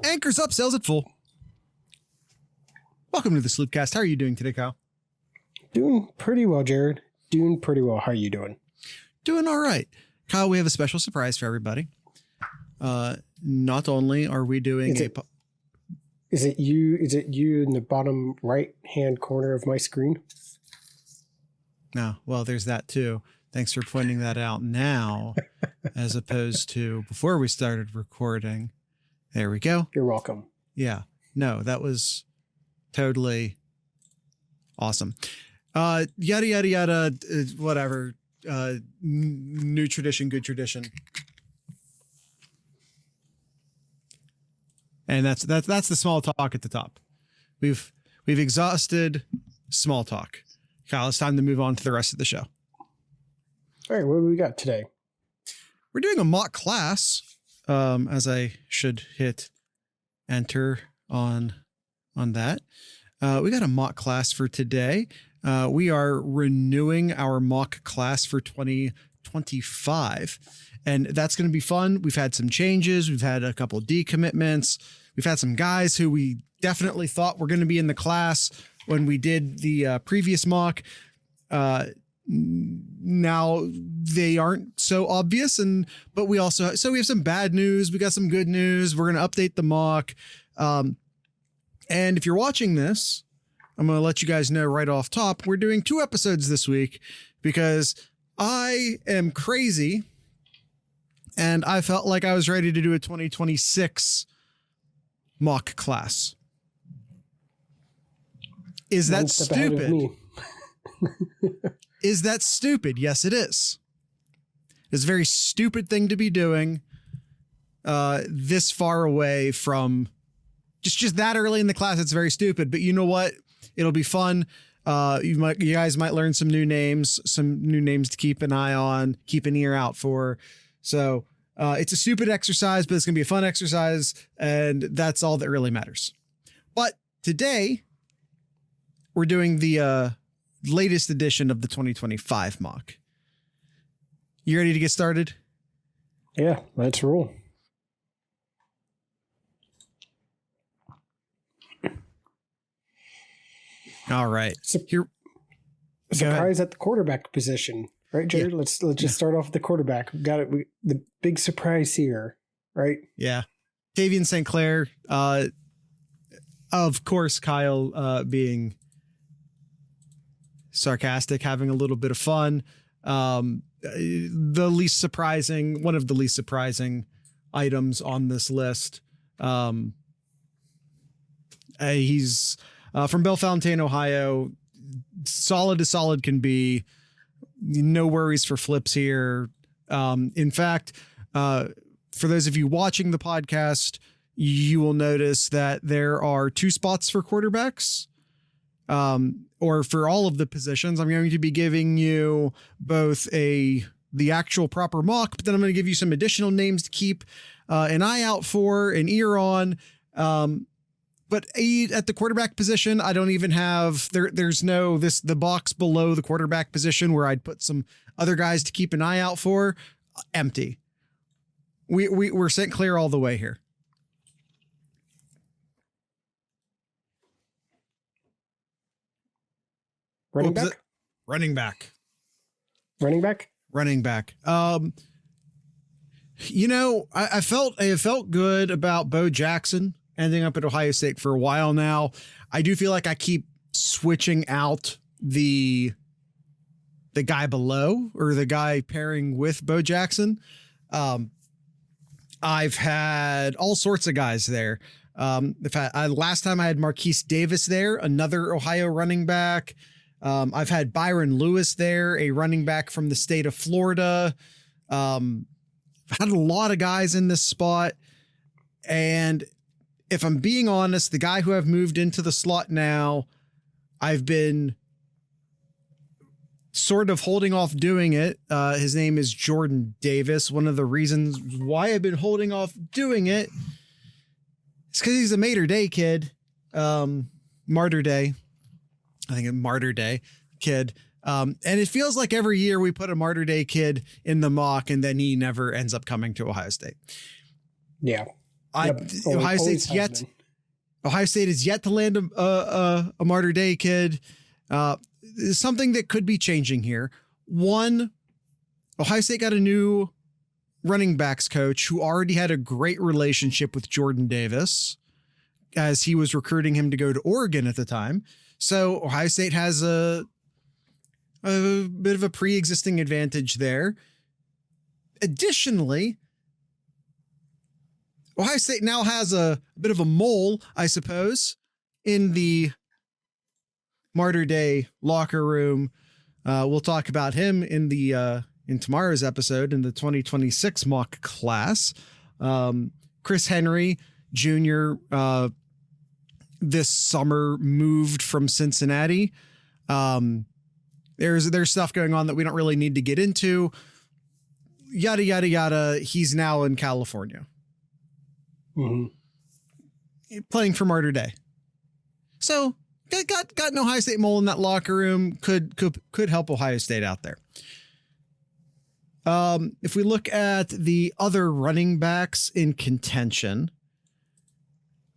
Anchors up, sails at full. Welcome to the Sloopcast. How are you doing today, Kyle? Doing pretty well, Jared. Doing pretty well. How are you doing? Doing all right. Kyle, we have a special surprise for everybody. Not only are we doing Is it you in the bottom right-hand corner of my screen? No, well, there's that too. Thanks for pointing that out now, as opposed to before we started recording. There we go. You're welcome. Yeah. No, that was totally awesome. Yada, yada, yada, whatever. New tradition, good tradition. And that's the small talk at the top. We've exhausted small talk. Kyle, it's time to move on to the rest of the show. All right, what do we got today? We're doing a mock class, as I should hit enter on that. We got a mock class for today. We are renewing our mock class for 2025, and that's going to be fun. We've had some changes. We've had a couple of decommitments. We've had some guys who we definitely thought were going to be in the class when we did the previous mock. Now they aren't so obvious, but we have some bad news. We got some good news. We're going to update the mock. And if you're watching this, I'm going to let you guys know right off top, we're doing 2 episodes this week because I am crazy and I felt like I was ready to do a 2026 mock class. Is that stupid? Is that stupid? Yes, it is. It's a very stupid thing to be doing this far away from just that early in the class. It's very stupid, but you know what? It'll be fun. You guys might learn some new names to keep an eye on, keep an ear out for. So it's a stupid exercise, but it's going to be a fun exercise. And that's all that really matters. But today we're doing the latest edition of the 2025 mock. You ready to get started? Yeah, let's roll. All right. Surprise at the quarterback position, right, Jared? Yeah. Let's just start off with the quarterback. We got it. The big surprise here, right? Yeah. Davian St. Clair. Of course, Kyle being sarcastic, having a little bit of fun. One of the least surprising items on this list. He's from Bellefontaine, Ohio. Solid as solid can be. No worries for flips here. In fact, for those of you watching the podcast, you will notice that there are 2 spots for quarterbacks. Or for all of the positions. I'm going to be giving you both the actual proper mock, but then I'm going to give you some additional names to keep an eye out for, an ear on. But at the quarterback position, I don't even have there's no the box below the quarterback position where I'd put some other guys to keep an eye out for. Empty. We're St. Clair all the way here. Running back. I felt good about Bo Jackson ending up at Ohio State for a while now. I do feel like I keep switching out the guy below or the guy pairing with Bo Jackson. I've had all sorts of guys there. Last time I had Marquise Davis there, another Ohio running back. I've had Byron Lewis there, a running back from the state of Florida. I've had a lot of guys in this spot. And if I'm being honest, the guy who I've moved into the slot now, I've been sort of holding off doing it. His name is Jordan Davis. One of the reasons why I've been holding off doing it is because he's a Mater Day kid. Martyr Day. I think a Martyr Day kid. And it feels like every year we put a Martyr Day kid in the mock and then he never ends up coming to Ohio State. Yeah. Ohio State is yet to land a Martyr Day kid. Something that could be changing here. One, Ohio State got a new running backs coach who already had a great relationship with Jordan Davis as he was recruiting him to go to Oregon at the time. So Ohio State has a bit of a pre-existing advantage there. Additionally, Ohio State now has a bit of a mole, I suppose, in the Martyr Day locker room. We'll talk about him in tomorrow's episode in the 2026 mock class. Chris Henry Jr. This summer moved from Cincinnati. There's stuff going on that we don't really need to get into. Yada, yada, yada. He's now in California. Mm-hmm. Playing for Martyr Day. So got an Ohio State mole in that locker room. Could help Ohio State out there. If we look at the other running backs in contention,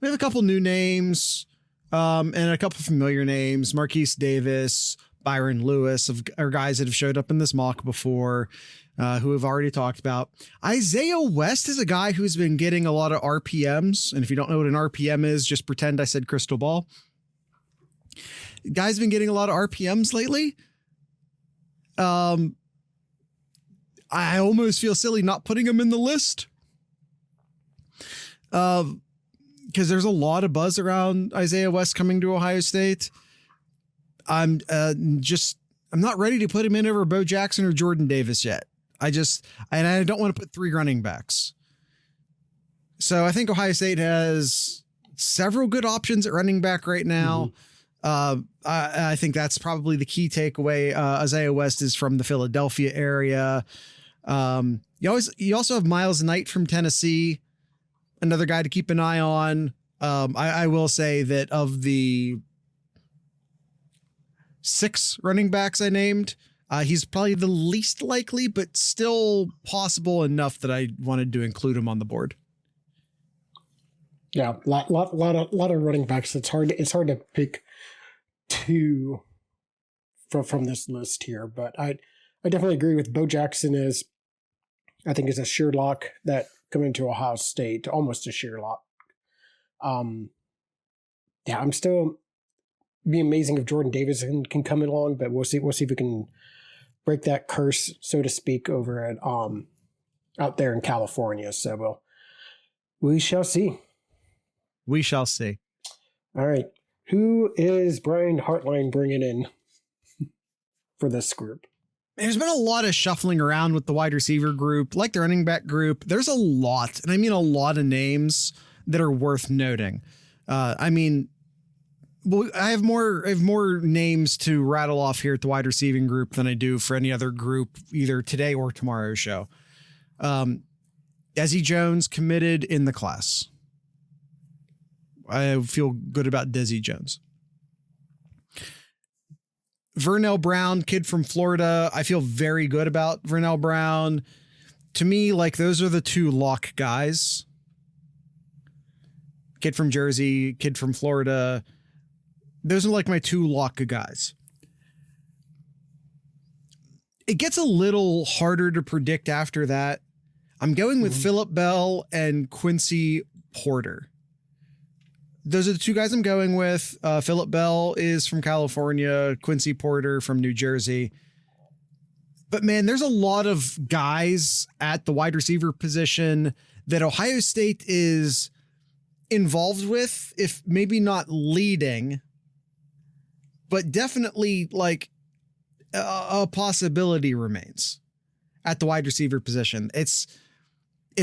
we have a couple new names, and a couple familiar names. Marquise Davis, Byron Lewis are guys that have showed up in this mock before, who we've already talked about. Isaiah West is a guy who's been getting a lot of RPMs. And if you don't know what an RPM is, just pretend I said crystal ball. Guy's been getting a lot of RPMs lately. I almost feel silly not putting him in the list. Because there's a lot of buzz around Isaiah West coming to Ohio State. I'm not ready to put him in over Bo Jackson or Jordan Davis yet. I don't want to put 3 running backs. So I think Ohio State has several good options at running back right now. Mm-hmm. I think that's probably the key takeaway. Isaiah West is from the Philadelphia area. You also have Miles Knight from Tennessee, another guy to keep an eye on. I will say that of the 6 running backs I named, he's probably the least likely, but still possible enough that I wanted to include him on the board. Yeah, lot of running backs. It's hard to pick 2 from this list here, but I definitely agree with Bo Jackson I think is a sheer lock that coming to Ohio State, almost a sheer lock. Yeah, I'm still be amazing if Jordan Davis can come along, but we'll see if we can break that curse, so to speak, over at out there in California. So we shall see. We shall see. All right. Who is Brian Hartline bringing in for this group? There's been a lot of shuffling around with the wide receiver group, like the running back group. There's a lot, and I mean a lot of names that are worth noting. I have more names to rattle off here at the wide receiving group than I do for any other group, either today or tomorrow's show. Desi Jones committed in the class. I feel good about Desi Jones. Vernell Brown, kid from Florida. I feel very good about Vernell Brown. To me, those are the 2 lock guys. Kid from Jersey, kid from Florida. Those are my 2 lock guys. It gets a little harder to predict after that. I'm going with Phillip Bell and Quincy Porter. Those are the 2 guys I'm going with. Phillip Bell is from California, Quincy Porter from New Jersey. But man, there's a lot of guys at the wide receiver position that Ohio State is involved with, if maybe not leading, but definitely a possibility remains at the wide receiver position. It's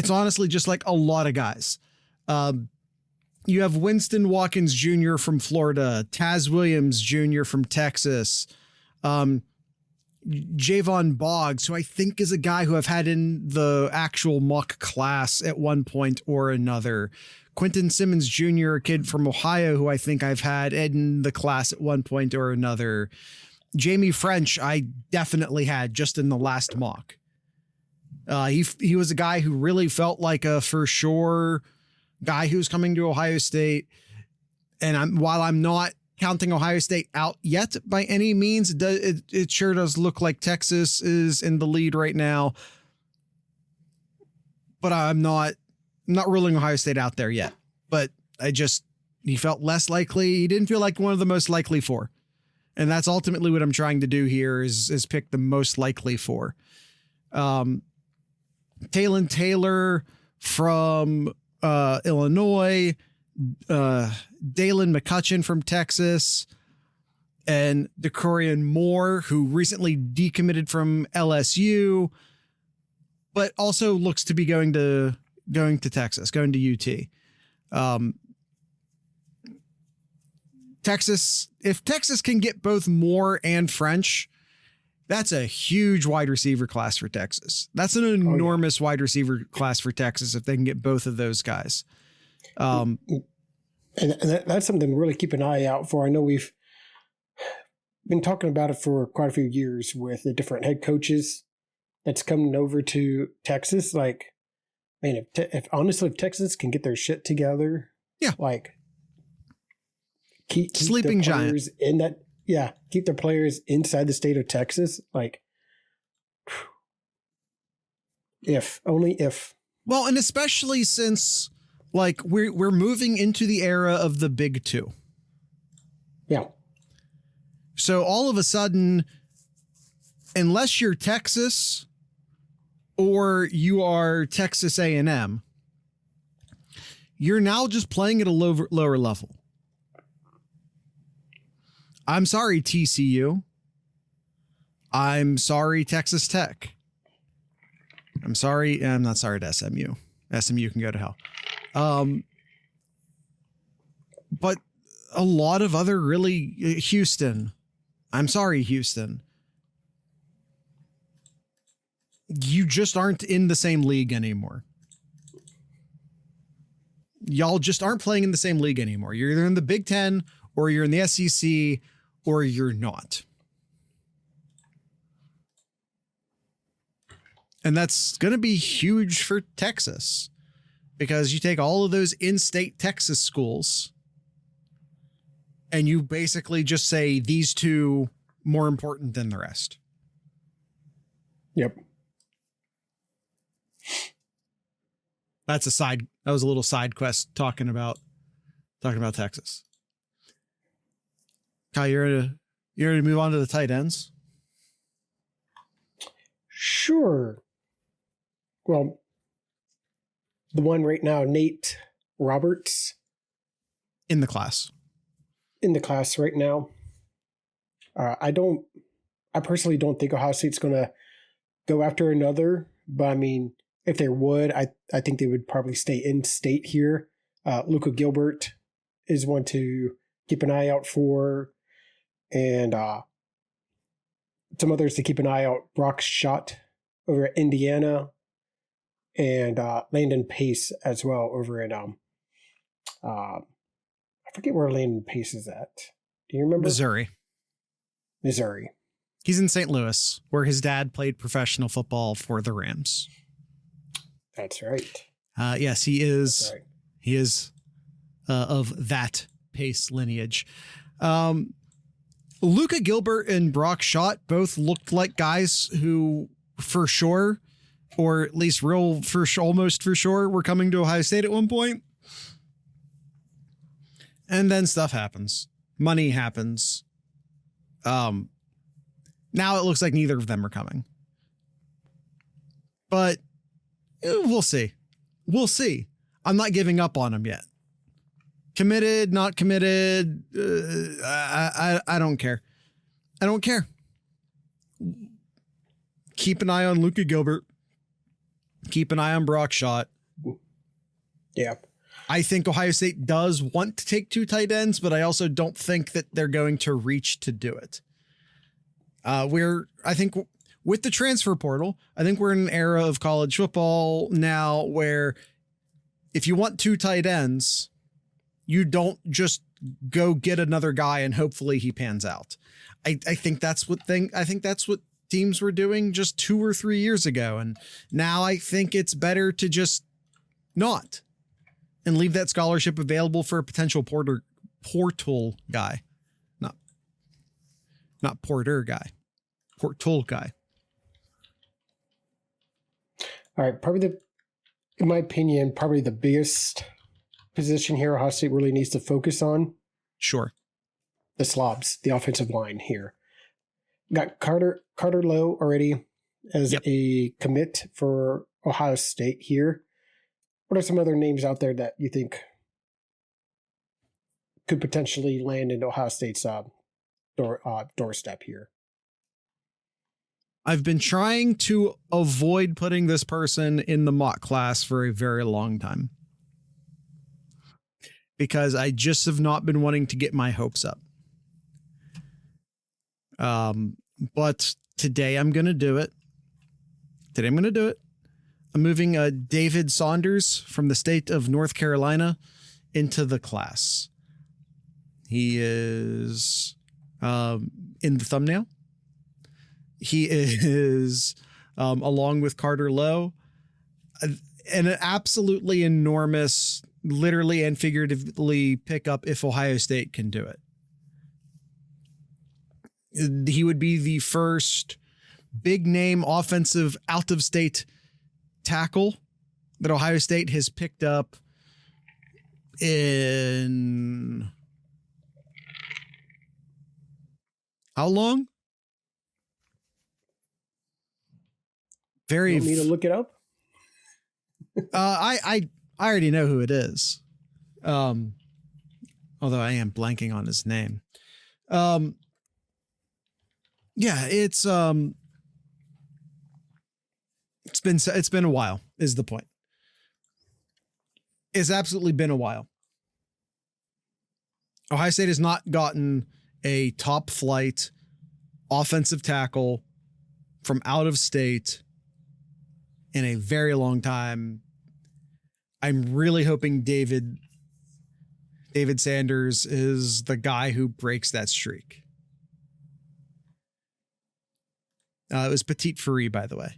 honestly just a lot of guys. You have Winston Watkins Jr. from Florida, Taz Williams Jr. from Texas, Javon Boggs, who I think is a guy who I've had in the actual mock class at one point or another. Quentin Simmons Jr., a kid from Ohio, who I think I've had in the class at one point or another. Jamie French, I definitely had just in the last mock. He was a guy who really felt like a for sure guy who's coming to Ohio State. And while I'm not counting Ohio State out yet by any means, it sure does look like Texas is in the lead right now. But I'm not ruling Ohio State out there yet. But he felt less likely. He didn't feel like one of the most likely four. And that's ultimately what I'm trying to do here is pick the most likely four. Talon Taylor from Illinois, Dalen McCutcheon from Texas, and Decorian Moore, who recently decommitted from LSU, but also looks to be going to Texas, going to UT. Texas, if Texas can get both Moore and French, that's a huge wide receiver class for Texas. That's an enormous wide receiver class for Texas if they can get both of those guys. And that's something to really keep an eye out for. I know we've been talking about it for quite a few years with the different head coaches that's coming over to Texas. Like, man, if Texas can get their shit together, like keep sleeping giant in that, keep their players inside the state of Texas. Like, only if. Well, and especially since like we're moving into the era of the Big Two. Yeah. So all of a sudden, unless you're Texas or you are Texas A&M, you're now just playing at a lower level. I'm sorry, TCU. I'm sorry, Texas Tech. I'm not sorry to SMU. SMU can go to hell. But a lot of other Houston. I'm sorry, Houston. You just aren't in the same league anymore. Y'all just aren't playing in the same league anymore. You're either in the Big Ten or you're in the SEC or you're not. And that's going to be huge for Texas because you take all of those in-state Texas schools and you basically just say these two more important than the rest. Yep. That was a little side quest talking about Texas. Kyle, you're ready to move on to the tight ends? Sure. Well, the one right now, Nate Roberts. In the class right now. I personally don't think Ohio State's going to go after another, but I mean, if they would, I think they would probably stay in state here. Luca Gilbert is one to keep an eye out for. And some others to keep an eye out. Brock Schott over at Indiana, and Landon Pace as well over at I forget where Landon Pace is at. Do you remember? Missouri. He's in St. Louis, where his dad played professional football for the Rams. That's right. Yes, he is. Right. He is of that Pace lineage. Luca Gilbert and Brock Schott both looked like guys who, for sure, or at least almost for sure, were coming to Ohio State at one point. And then stuff happens. Money happens. Now it looks like neither of them are coming. But we'll see. I'm not giving up on them yet. Committed, not committed. I don't care. Keep an eye on Luca Gilbert. Keep an eye on Brock Schott. Yeah. I think Ohio State does want to take two tight ends, but I also don't think that they're going to reach to do it. I think with the transfer portal, I think we're in an era of college football now where if you want two tight ends, you don't just go get another guy and hopefully he pans out. I think that's what teams were doing just 2 or 3 years ago. And now I think it's better to just not. and leave that scholarship available for a potential portal guy. Not porter guy. Portal guy. All right. In my opinion, probably the biggest position here Ohio State really needs to focus on. Sure. The slobs, the offensive line here. Got Carter Lowe already as a commit for Ohio State here. What are some other names out there that you think could potentially land in Ohio State's doorstep here? I've been trying to avoid putting this person in the mock class for a very long time because I just have not been wanting to get my hopes up. But today I'm going to do it. I'm moving David Saunders from the state of North Carolina into the class. He is in the thumbnail. He is, along with Carter Lowe, an absolutely enormous, literally and figuratively pickup if Ohio State can do it. He would be the first big name offensive out of state tackle that Ohio State has picked up in how long? You want me to look it up? I already know who it is. Although I am blanking on his name. Yeah, it's been a while is the point. It's absolutely been a while. Ohio State has not gotten a top flight offensive tackle from out of state in a very long time. I'm really hoping David Sanders is the guy who breaks that streak. It was Petit Free, by the way.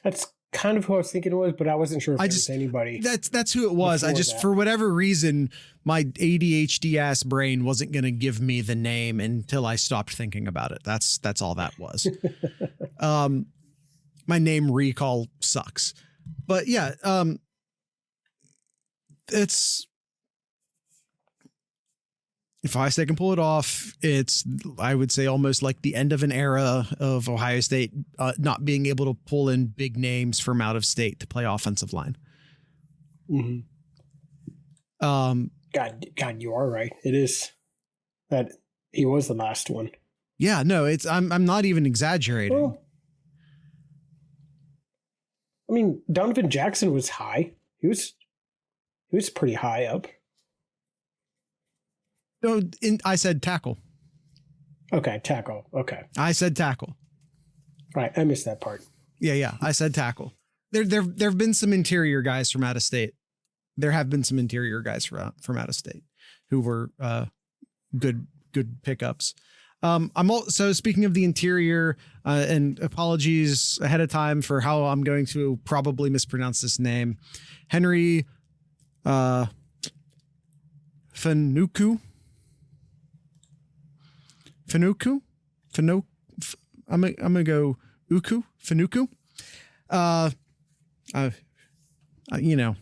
That's kind of who I was thinking it was, but I wasn't sure if it was anybody. That's who it was. For whatever reason, my ADHD ass brain wasn't going to give me the name until I stopped thinking about it. That's all that was. My name recall sucks, but yeah, it's, if Ohio State can pull it off, it's, I would say, almost like the end of an era of Ohio State not being able to pull in big names from out of state to play offensive line. Mm-hmm. God, you are right. It is that he was the last one. Yeah, no, I'm not even exaggerating. Well, I mean, Donovan Jackson was high. He was pretty high up. No, I said tackle. Okay, tackle. Okay. I said tackle. All right, I missed that part. Yeah. I said tackle. There have been some interior guys from out of state. There have been some interior guys from out of state who were good pickups. I'm also, speaking of the interior, and apologies ahead of time for how I'm going to probably mispronounce this name, Henry Fanuku. I'm gonna go Fanuku.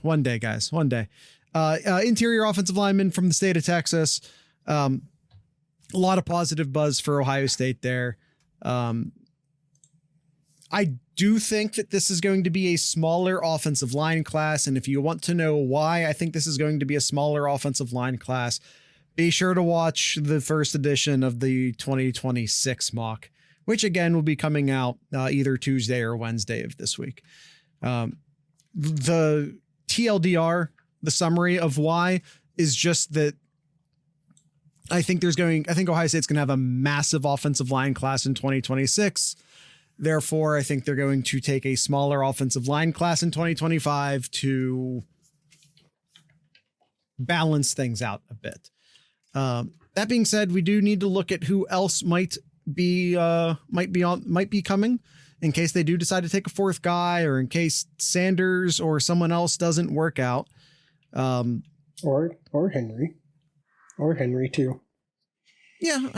One day, guys, one day. Interior offensive lineman from the state of Texas. A lot of positive buzz for Ohio State there. I do think that this is going to be a smaller offensive line class. And if you want to know why I think this is going to be a smaller offensive line class, be sure to watch the first edition of the 2026 mock, which again will be coming out either Tuesday or Wednesday of this week. The TLDR, the summary of why, is just that I think Ohio State's going to have a massive offensive line class in 2026. Therefore, I think they're going to take a smaller offensive line class in 2025 to balance things out a bit. That being said, we do need to look at who else might be coming in case they do decide to take a fourth guy, or in case Sanders or someone else doesn't work out. Or Henry too. Yeah,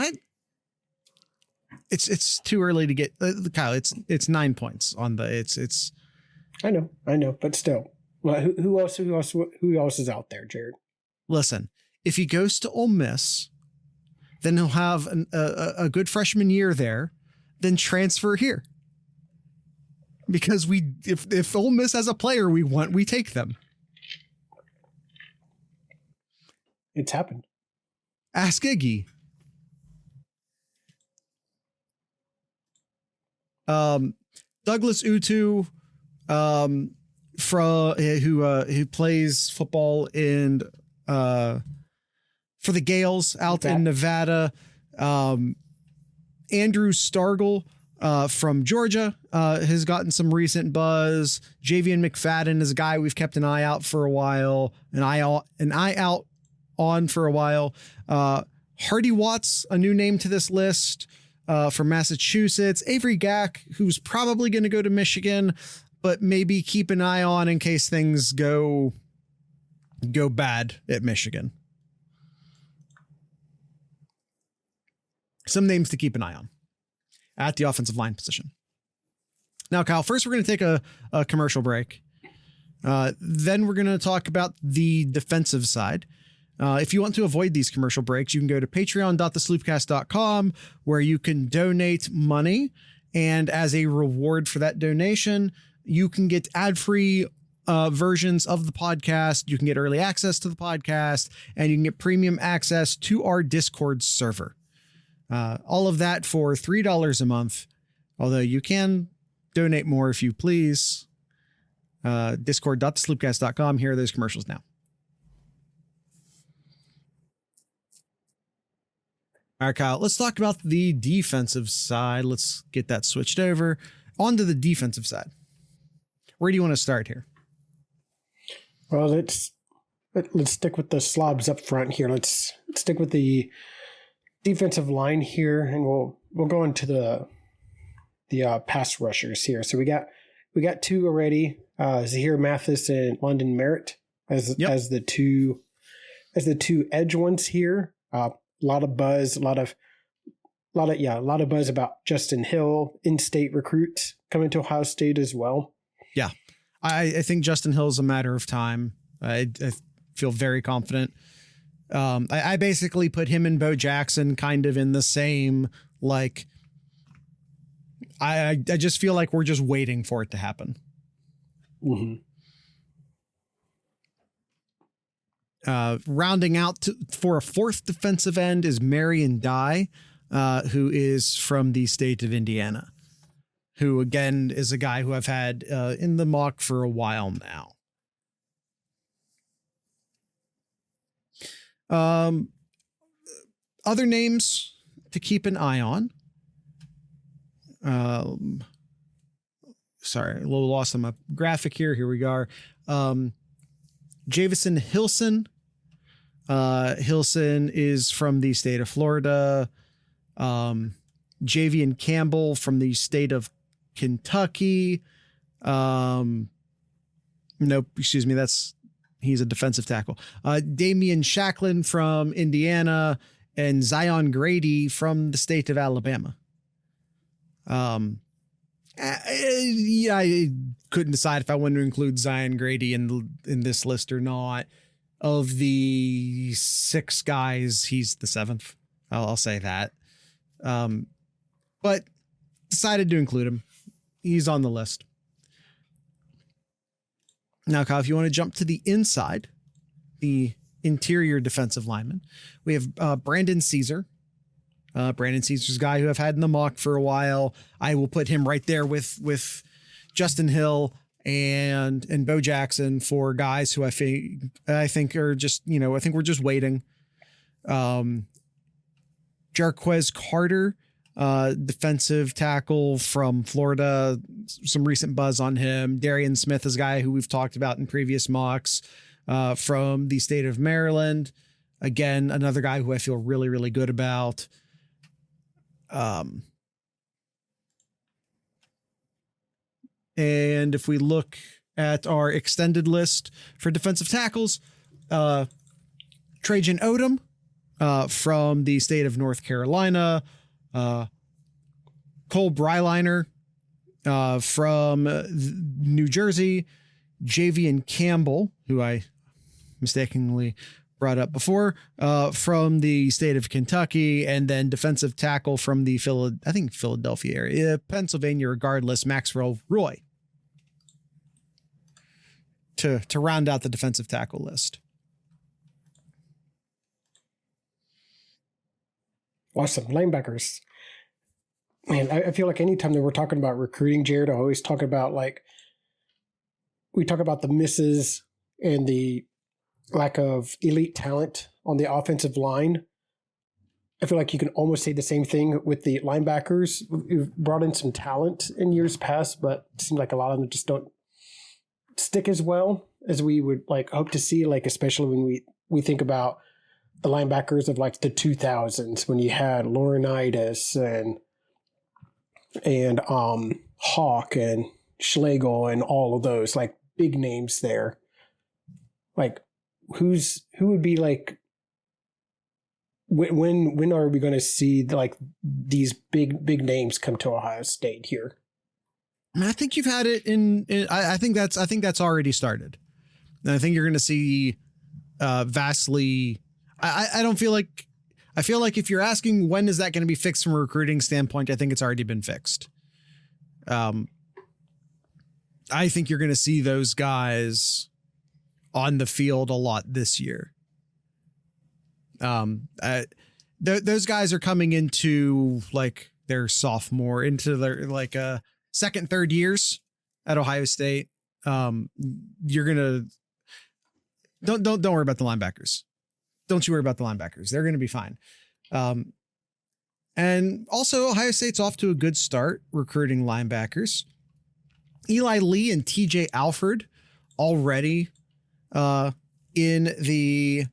it's too early to get Kyle. It's 9 points on the it's. I know, but still, well, who else is out there, Jared? Listen, if he goes to Ole Miss, then he'll have a good freshman year there, then transfer here. Because if Ole Miss has a player we take them. It's happened. Ask Iggy. Douglas Utu, who plays football in for the Gales out in Nevada. Andrew Stargell from Georgia has gotten some recent buzz. Javian McFadden is a guy we've kept an eye out for a while, an eye out on for a while. Hardy Watts, a new name to this list from Massachusetts. Avery Gack, who's probably going to go to Michigan, but maybe keep an eye on in case things go bad at Michigan. Some names to keep an eye on at the offensive line position. Now, Kyle, first we're going to take a commercial break. Then we're going to talk about the defensive side. If you want to avoid these commercial breaks, you can go to patreon.thesloopcast.com, where you can donate money. And as a reward for that donation, you can get ad-free versions of the podcast. You can get early access to the podcast, and you can get premium access to our Discord server. All of that for $3 a month, although you can donate more if you please. Discord.thesloopcast.com. Here are those commercials now. All right, Kyle, let's talk about the defensive side. Let's get that switched over. On to the defensive side. Where do you want to start here? Well, let's stick with the slobs up front here. Let's stick with the defensive line here, and we'll go into the pass rushers here. So we got two already. Zahir Mathis and London Merritt as the two edge ones here. A lot of buzz about Justin Hill, in-state recruits coming to Ohio State as well. Yeah, I think Justin Hill is a matter of time. I feel very confident. I basically put him and Bo Jackson kind of in the same, like, I just feel like we're just waiting for it to happen. Mm-hmm. Rounding out for a fourth defensive end is Marion Dye, who is from the state of Indiana, who again is a guy who I've had in the mock for a while now. Other names to keep an eye on. Sorry, a little lost on my graphic here. Here we are. Javison Hilson. Hilson is from the state of Florida. Javian Campbell from the state of Kentucky. Nope, excuse me. He's a defensive tackle. Damian Shacklin from Indiana, and Zion Grady from the state of Alabama. I couldn't decide if I wanted to include Zion Grady in this list or not. Of the 6 guys, he's the 7th. I'll say that. But decided to include him. He's on the list. Now, Kyle, if you want to jump to the inside, the interior defensive lineman, we have Brandon Caesar. Brandon Caesar's a guy who I've had in the mock for a while. I will put him right there with Justin Hill and Bo Jackson for guys who I think are just, I think we're just waiting. Jarquez Carter, defensive tackle from Florida, some recent buzz on him. Darian Smith is a guy who we've talked about in previous mocks, from the state of Maryland. Again, another guy who I feel really, really good about. And if we look at our extended list for defensive tackles, Trajan Odom from the state of North Carolina, Cole Breiliner from New Jersey, Javian Campbell, who I mistakenly brought up before, from the state of Kentucky, and then defensive tackle from the Philadelphia area, Pennsylvania, regardless, Maxwell Roy, to round out the defensive tackle list. Awesome. Linebackers. Man, I feel like anytime that we're talking about recruiting, Jared, I always talk about we talk about the misses and the lack of elite talent on the offensive line. I feel like you can almost say the same thing with the linebackers. We've brought in some talent in years past, but it seems like a lot of them just don't stick as well as we would hope to see, especially when we think about the linebackers of the 2000s, when you had Laurinaitis and Hawk and Schlegel and all of those big names there. Who would be when are we going to see these big names come to Ohio State here? I think you've had it I think that's already started. And I think you're going to see vastly. I don't feel like, I feel like if you're asking when is that going to be fixed from a recruiting standpoint, I think it's already been fixed. I think you're going to see those guys on the field a lot this year. Those guys are coming into their sophomore, into their second, third years at Ohio State. You're gonna don't worry about the linebackers. Don't you worry about the linebackers. They're going to be fine. And also Ohio State's off to a good start recruiting linebackers. Eli Lee and TJ Alford already in the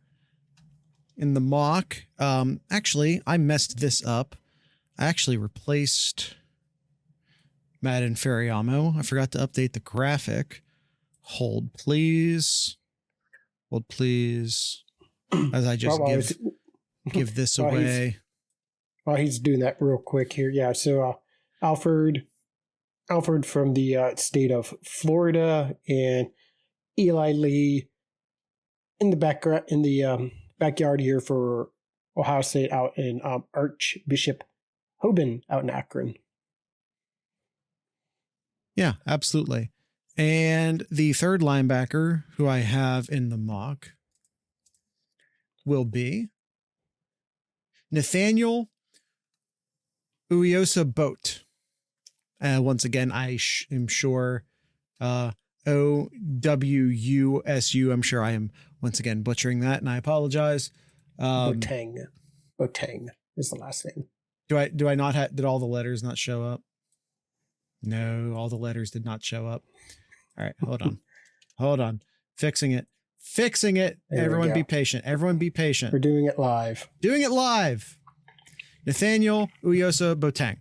mock. Actually, I messed this up. I actually replaced Madden Ferriamo. I forgot to update the graphic. Hold, please. As I just give this away. While he's doing that real quick here. Yeah. So Alford from the state of Florida, and Eli Lee in the backyard here for Ohio State out in Archbishop Hoban out in Akron. Yeah, absolutely. And the third linebacker who I have in the mock will be Nathaniel Uyosa Boat. Once again, I am sure Owusu. I'm sure I am once again butchering that, and I apologize. Boateng is the last name. Do I not have? Did all the letters not show up? No, all the letters did not show up. All right, hold on. Fixing it. Everyone be patient. We're doing it live. Nathaniel Uyosa Boateng.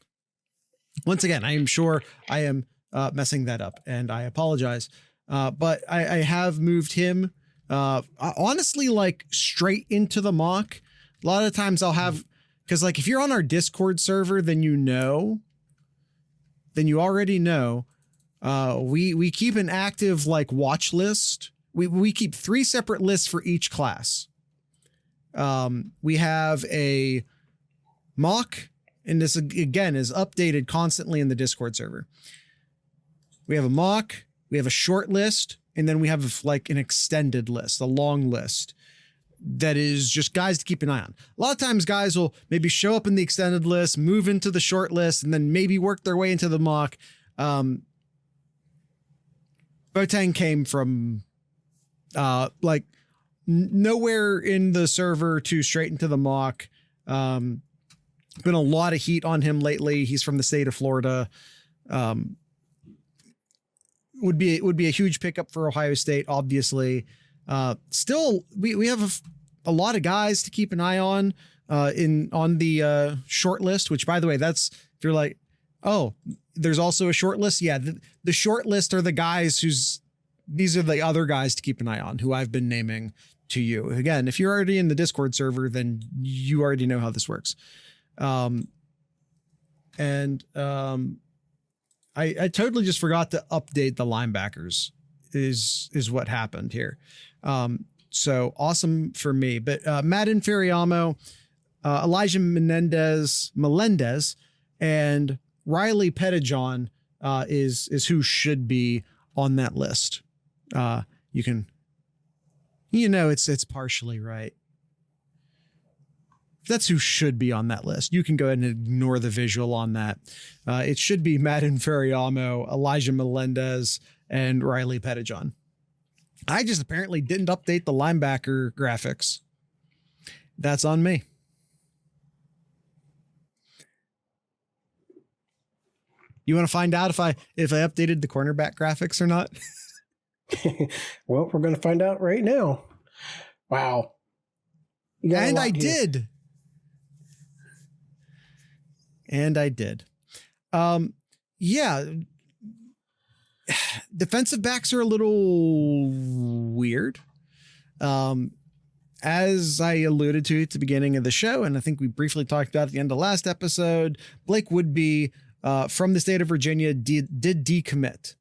Once again, I am sure I am messing that up, and I apologize. But I have moved him honestly straight into the mock. A lot of times I'll have, because if you're on our Discord server, then you already know. We keep an active watch list. We keep 3 separate lists for each class. We have a mock, and this again is updated constantly in the Discord server. We have a mock, we have a short list, and then we have an extended list, a long list that is just guys to keep an eye on. A lot of times guys will maybe show up in the extended list, move into the short list, and then maybe work their way into the mock. Boateng came from nowhere in the server to straight into the mock. Been a lot of heat on him lately. He's from the state of Florida. Would be a huge pickup for Ohio State, obviously. Still, we have a lot of guys to keep an eye on on the short list, which, by the way, that's, if you're there's also a short list. Yeah. The short list are the guys these are the other guys to keep an eye on who I've been naming to you. Again, if you're already in the Discord server, then you already know how this works. I totally just forgot to update the linebackers is what happened here. So awesome for me, but Matt Inferiamo, Elijah Melendez, and Riley Pettijohn is who should be on that list. You can, it's partially right. That's who should be on that list. You can go ahead and ignore the visual on that. It should be Matt Inferiamo, Elijah Melendez, and Riley Pettijohn. I just apparently didn't update the linebacker graphics. That's on me. You want to find out if I updated the cornerback graphics or not? Well, we're going to find out right now. Wow. And I did. Yeah. Defensive backs are a little weird. As I alluded to at the beginning of the show, and I think we briefly talked about at the end of the last episode, Blake Woodby from the state of Virginia did decommit.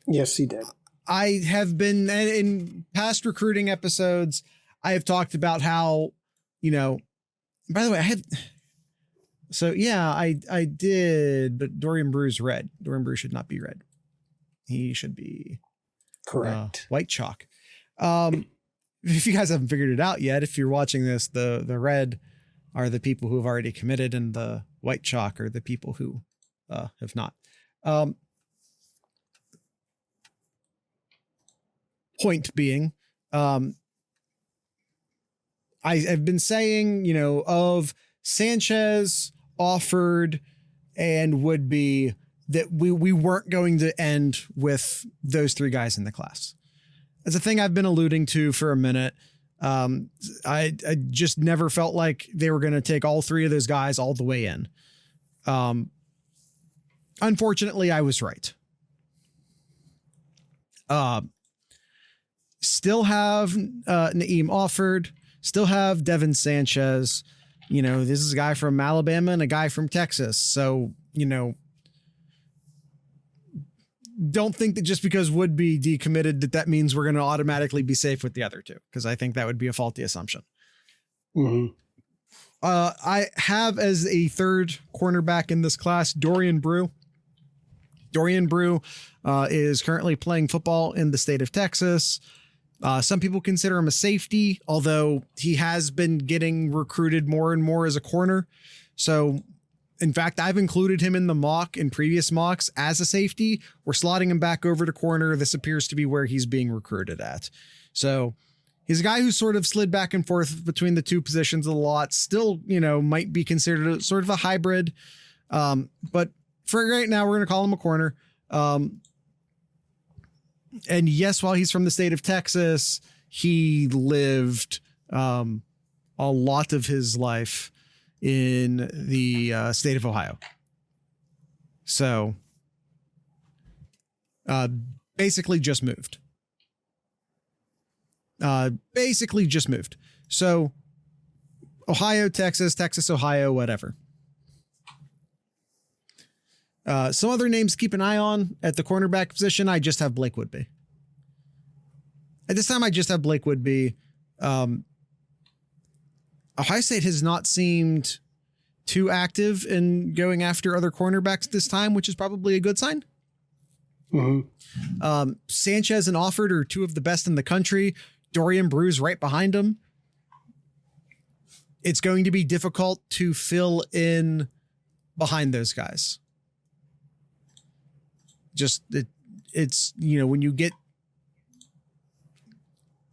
Yes, he did. I have been in past recruiting episodes. I have talked about how, by the way, I did, but Dorian Brew's red. Dorian Brew should not be red. He should be correct. White chalk. If you guys haven't figured it out yet, if you're watching this, the red are the people who have already committed and the white chalk are the people who have not. Point being, I've been saying, of Sanchez, Offord, and Woodby that we weren't going to end with those three guys in the class. It's a thing I've been alluding to for a minute. I just never felt like they were going to take all three of those guys all the way in. Unfortunately, I was right. Still have Naeem Offord, still have Devin Sanchez. This is a guy from Alabama and a guy from Texas. So, don't think that just because Woodby decommitted that means we're going to automatically be safe with the other two, because I think that would be a faulty assumption. Mm-hmm. I have as a third cornerback in this class, Dorian Brew. Dorian Brew is currently playing football in the state of Texas. Some people consider him a safety, although he has been getting recruited more and more as a corner. So, in fact, I've included him in the mock in previous mocks as a safety. We're slotting him back over to corner. This appears to be where he's being recruited at. So he's a guy who sort of slid back and forth between the two positions a lot. Still, might be considered sort of a hybrid. But for right now, we're going to call him a corner. And yes, while he's from the state of Texas, he lived a lot of his life in the state of Ohio. So basically just moved. So Ohio, Texas, Ohio, whatever. Some other names to keep an eye on at the cornerback position. I just have Blake Woodby. At this time, I just have Blake Woodby. Ohio State has not seemed too active in going after other cornerbacks this time, which is probably a good sign. Mm-hmm. Sanchez and Offord are two of the best in the country. Dorian Brew's right behind him. It's going to be difficult to fill in behind those guys. It's when you get,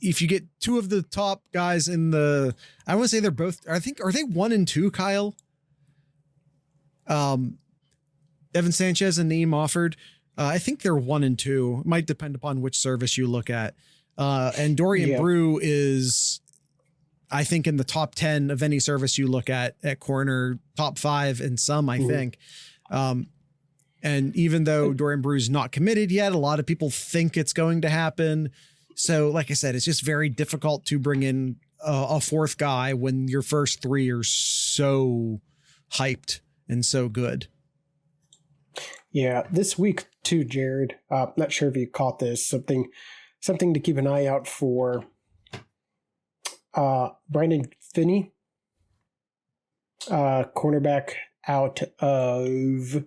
if you get two of the top guys in the, I want to say they're both, are they 1 and 2, Kyle? Devin Sanchez and Naeem Offord. I think they're 1 and 2. It might depend upon which service you look at. And Dorian Brew is, I think, in the top 10 of any service you look at corner, top 5 in some, I think. And even though Dorian Brew's not committed yet, a lot of people think it's going to happen. So like I said, it's just very difficult to bring in a fourth guy when your first three are so hyped and so good. Yeah, this week too, Jared. Not sure if you caught this. Something to keep an eye out for. Brandon Finney, cornerback out of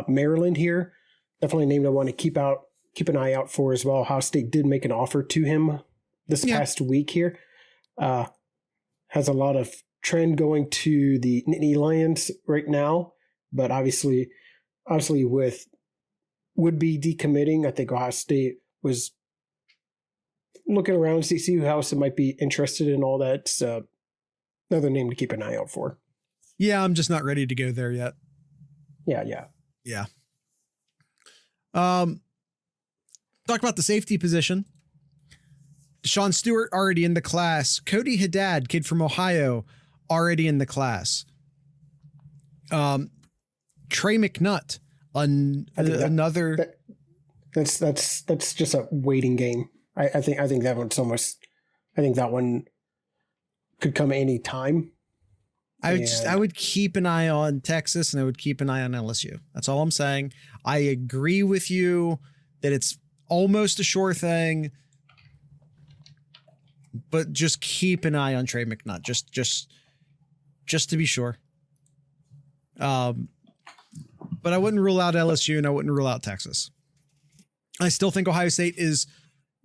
Maryland here. Definitely a name I want to keep an eye out for as well. Ohio State did make an offer to him this past week here. Has a lot of trend going to the Nittany Lions right now, but obviously with would be decommitting. I think Ohio State was looking around to see who else might be interested in all that. So another name to keep an eye out for. Yeah, I'm just not ready to go there yet. Yeah. Talk about the safety position. Deshaun Stewart already in the class. Cody Haddad, kid from Ohio, already in the class. Trey McNutt, another. That's just a waiting game. I think that one's almost. I think that one could come any time. I would keep an eye on Texas and I would keep an eye on LSU. That's all I'm saying. I agree with you that it's almost a sure thing, but just keep an eye on Trey McNutt. Just to be sure. But I wouldn't rule out LSU and I wouldn't rule out Texas. I still think Ohio State is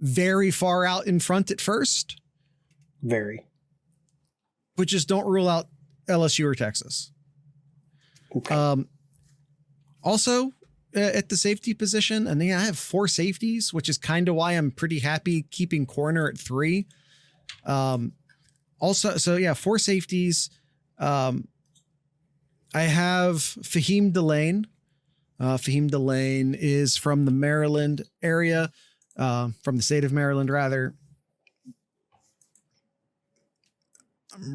very far out in front at first. Very. But just don't rule out LSU or Texas. Okay. Also, at the safety position, I think I have 4 safeties, which is kind of why I'm pretty happy keeping corner at 3. Also, 4 safeties. I have Fahim Delane. Fahim Delane is from the Maryland area, from the state of Maryland, rather.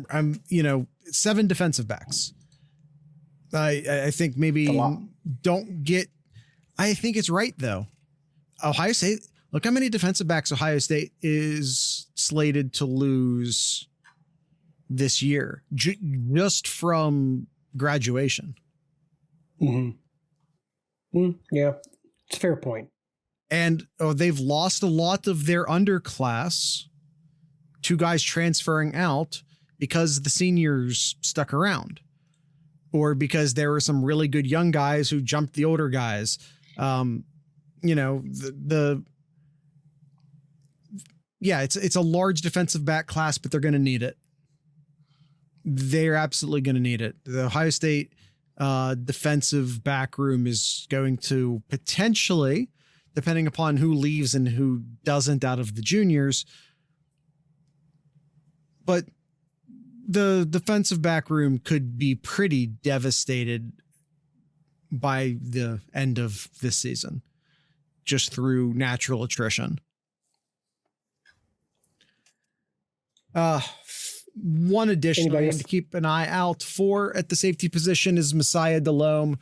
I'm 7 defensive backs. I think maybe don't get. I think it's right though. Ohio State. Look how many defensive backs Ohio State is slated to lose this year, just from graduation. Mm-hmm. Yeah, it's a fair point. And they've lost a lot of their underclass to guys transferring out because the seniors stuck around, or because there were some really good young guys who jumped the older guys. It's a large defensive back class, but they're going to need it. They're absolutely going to need it. The Ohio State defensive back room is going to potentially, depending upon who leaves and who doesn't out of the juniors, but the defensive back room could be pretty devastated by the end of this season, just through natural attrition. One additional name to keep an eye out for at the safety position is Messiah Delhomme.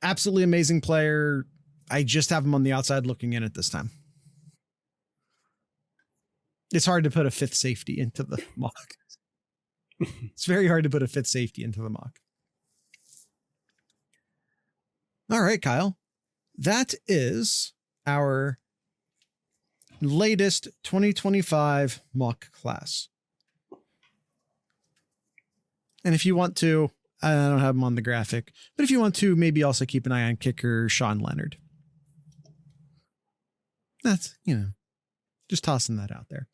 Absolutely amazing player. I just have him on the outside looking in at this time. It's hard to put a 5th safety into the mock. It's very hard to put a 5th safety into the mock. All right, Kyle. That is our latest 2025 mock class. And if you want to, I don't have him on the graphic, but if you want to, maybe also keep an eye on kicker Sean Leonard. That's, just tossing that out there.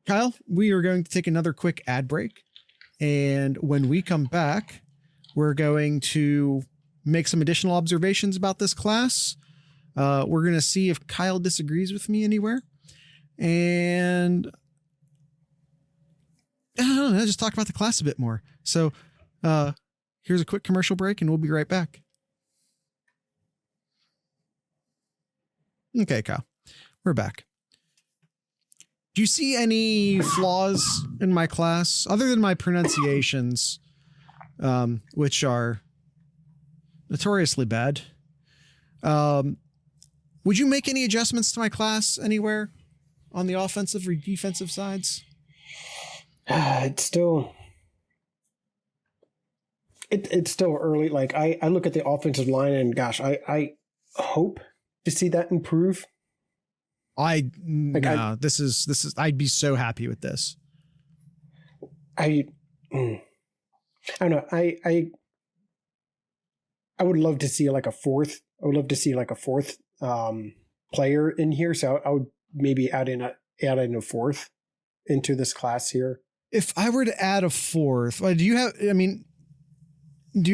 Kyle, we are going to take another quick ad break. And when we come back, we're going to make some additional observations about this class. We're going to see if Kyle disagrees with me anywhere. And I don't know, just talk about the class a bit more. So here's a quick commercial break and we'll be right back. Okay, Kyle, we're back. Do you see any flaws in my class other than my pronunciations, which are notoriously bad? Would you make any adjustments to my class anywhere on the offensive or defensive sides? It's still early. Like I look at the offensive line and gosh, I hope to see that improve. I'd be so happy with this. I don't know. I would love to see like a fourth. I would love to see like a fourth player in here. So I would maybe add in a fourth into this class here. If I were to add a fourth, do you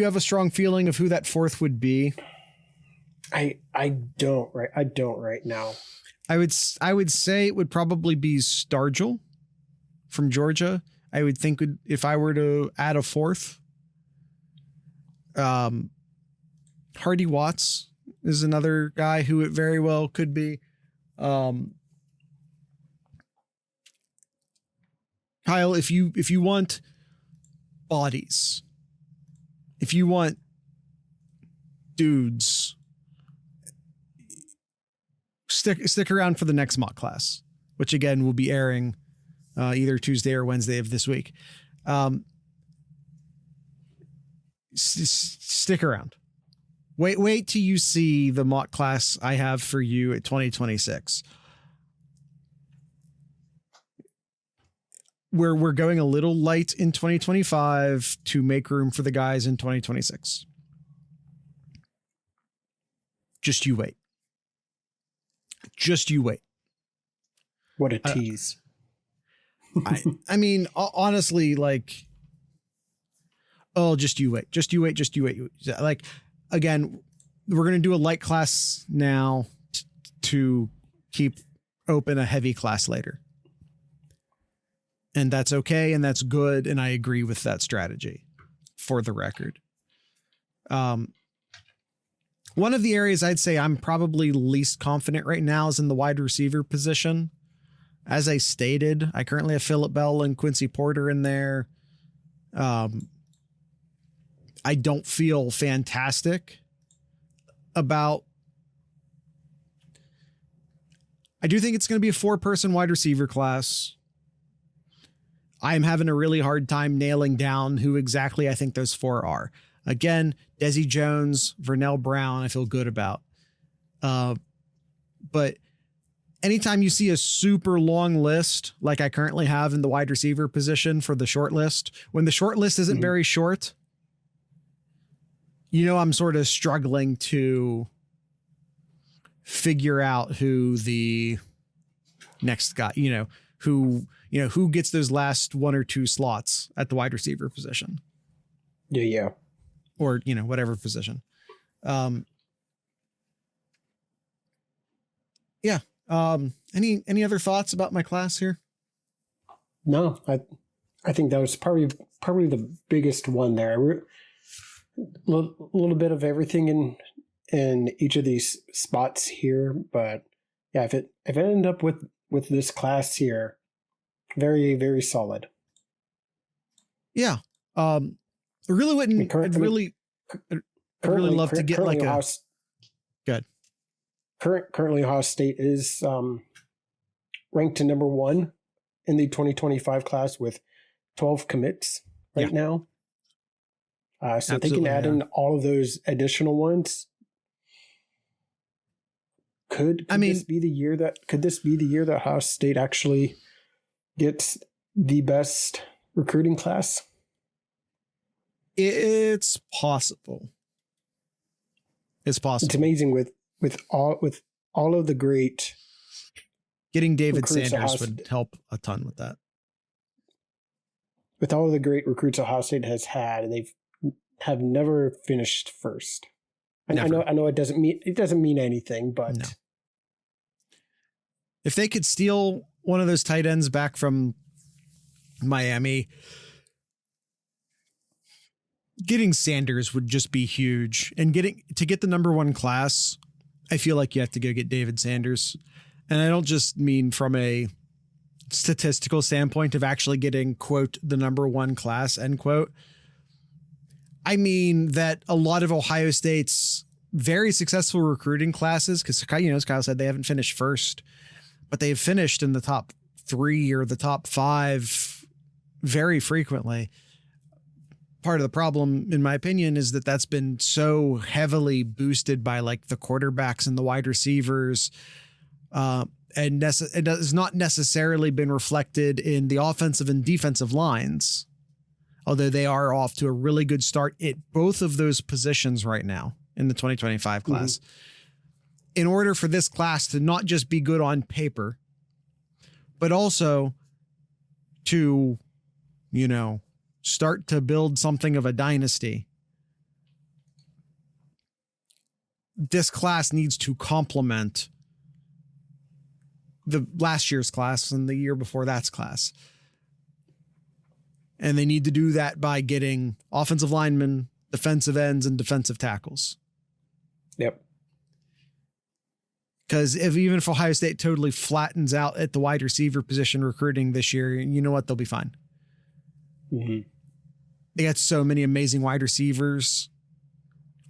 have a strong feeling of who that fourth would be? I don't right now. I would say it would probably be Stargell from Georgia. I would think if I were to add a fourth. Hardy Watts is another guy who it very well could be. Kyle, if you want bodies, if you want dudes, stick around for the next mock class, which again will be airing either Tuesday or Wednesday of this week. Stick around. Wait till you see the mock class I have for you at 2026. We're going a little light in 2025 to make room for the guys in 2026. Just you wait. What a tease. I mean, honestly, like, just you wait. Like, again, we're going to do a light class now to keep open a heavy class later. And that's okay. And that's good. And I agree with that strategy for the record. One of the areas I'd say I'm probably least confident right now is in the wide receiver position. As I stated, I currently have Phillip Bell and Quincy Porter in there. I don't feel fantastic about. I do think it's going to be a 4-person wide receiver class. I'm having a really hard time nailing down who exactly I think those 4 are. Again, Desi Jones, Vernell Brown, I feel good about. But anytime you see a super long list, like I currently have in the wide receiver position for the short list, when the short list isn't very short, I'm sort of struggling to figure out who the next guy, who gets those last 1 or 2 slots at the wide receiver position. Yeah. Or, whatever position. Yeah. Any other thoughts about my class here? No, I think that was probably the biggest one there. A little bit of everything in each of these spots here, but yeah, if it ended up with this class here, very, very solid. Yeah. I really wouldn't. I'd really love to get like a. Good. Currently, Ohio State is ranked to number 1 in the 2025 class with 12 commits right now. So they can add in all of those additional ones. Could this be the year that Ohio State actually gets the best recruiting class? It's possible. It's amazing with all of the great. Getting David Sanders would help a ton with that. With all of the great recruits Ohio State has had, they have never finished first. I know it doesn't mean anything, but no. If they could steal one of those tight ends back from Miami, getting Sanders would just be huge. And to get the number 1 class, I feel like you have to go get David Sanders. And I don't just mean from a statistical standpoint of actually getting, quote, the number one class, end quote, I mean that a lot of Ohio State's very successful recruiting classes, because, as Kyle said, they haven't finished first, but they've finished in the top 3 or the top 5 very frequently. Part of the problem, in my opinion, is that that's been so heavily boosted by like the quarterbacks and the wide receivers. And it has not necessarily been reflected in the offensive and defensive lines, although they are off to a really good start at both of those positions right now in the 2025 class. In order for this class to not just be good on paper, but also to, start to build something of a dynasty, this class needs to complement the last year's class and the year before that's class. And they need to do that by getting offensive linemen, defensive ends, and defensive tackles. Yep. Because even if Ohio State totally flattens out at the wide receiver position recruiting this year, you know what? They'll be fine. Mm-hmm. They got so many amazing wide receivers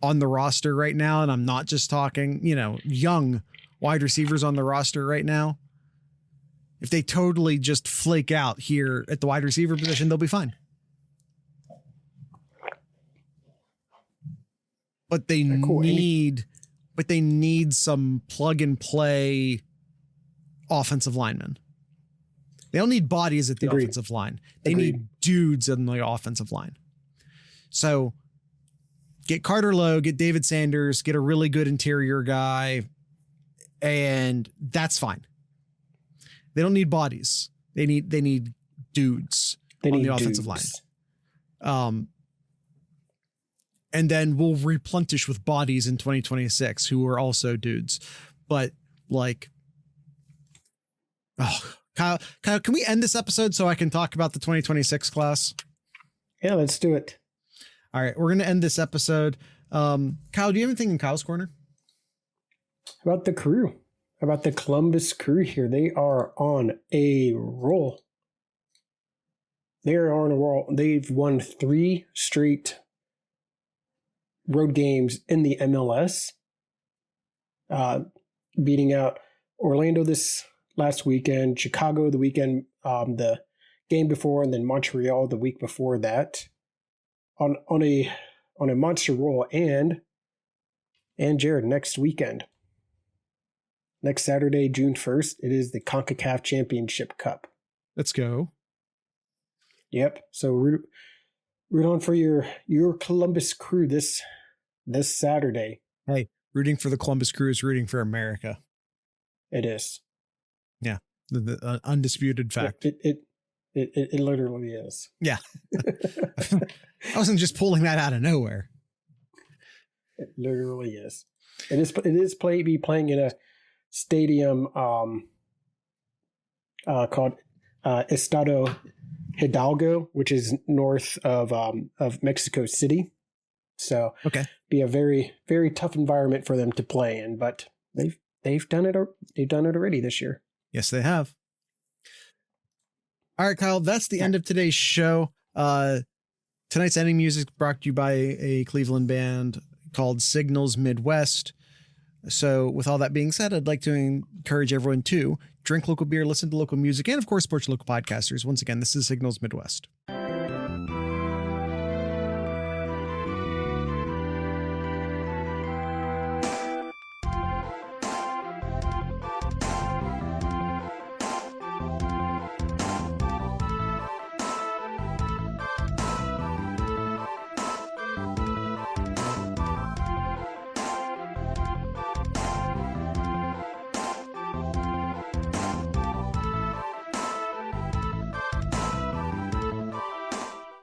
on the roster right now. And I'm not just talking, young wide receivers on the roster right now. If they totally just flake out here at the wide receiver position, they'll be fine. But they need some plug and play offensive linemen. They don't need bodies at the offensive line. They need dudes in the offensive line. So get Carter Lowe, get David Sanders, get a really good interior guy, and that's fine. They don't need bodies. They need dudes on the offensive line. And then we'll replenish with bodies in 2026 who are also dudes. But Kyle, can we end this episode so I can talk about the 2026 class? Yeah, let's do it. All right, we're going to end this episode. Kyle, do you have anything in Kyle's corner? About the crew, about the Columbus crew here. They are on a roll. They are on a roll. They've won 3 straight road games in the MLS, beating out Orlando this last weekend, Chicago the weekend, the game before, and then Montreal the week before that, on a monster roll. And Jared, next weekend, next Saturday, June 1st, it is the CONCACAF Championship Cup. Let's go. Yep. So root on for your Columbus crew this Saturday. Hey, rooting for the Columbus crew is rooting for America. It is. Yeah, the undisputed fact. It literally is. Yeah. I wasn't just pulling that out of nowhere. It literally is. It is playing in a stadium called Estado Hidalgo, which is north of Mexico City. So be a very, very tough environment for them to play in, but they've done it already this year. Yes, they have. All right, Kyle, that's the end of today's show. Tonight's ending music brought to you by a Cleveland band called Signals Midwest. So with all that being said, I'd like to encourage everyone to drink local beer, listen to local music, and of course, support your local podcasters. Once again, this is Signals Midwest.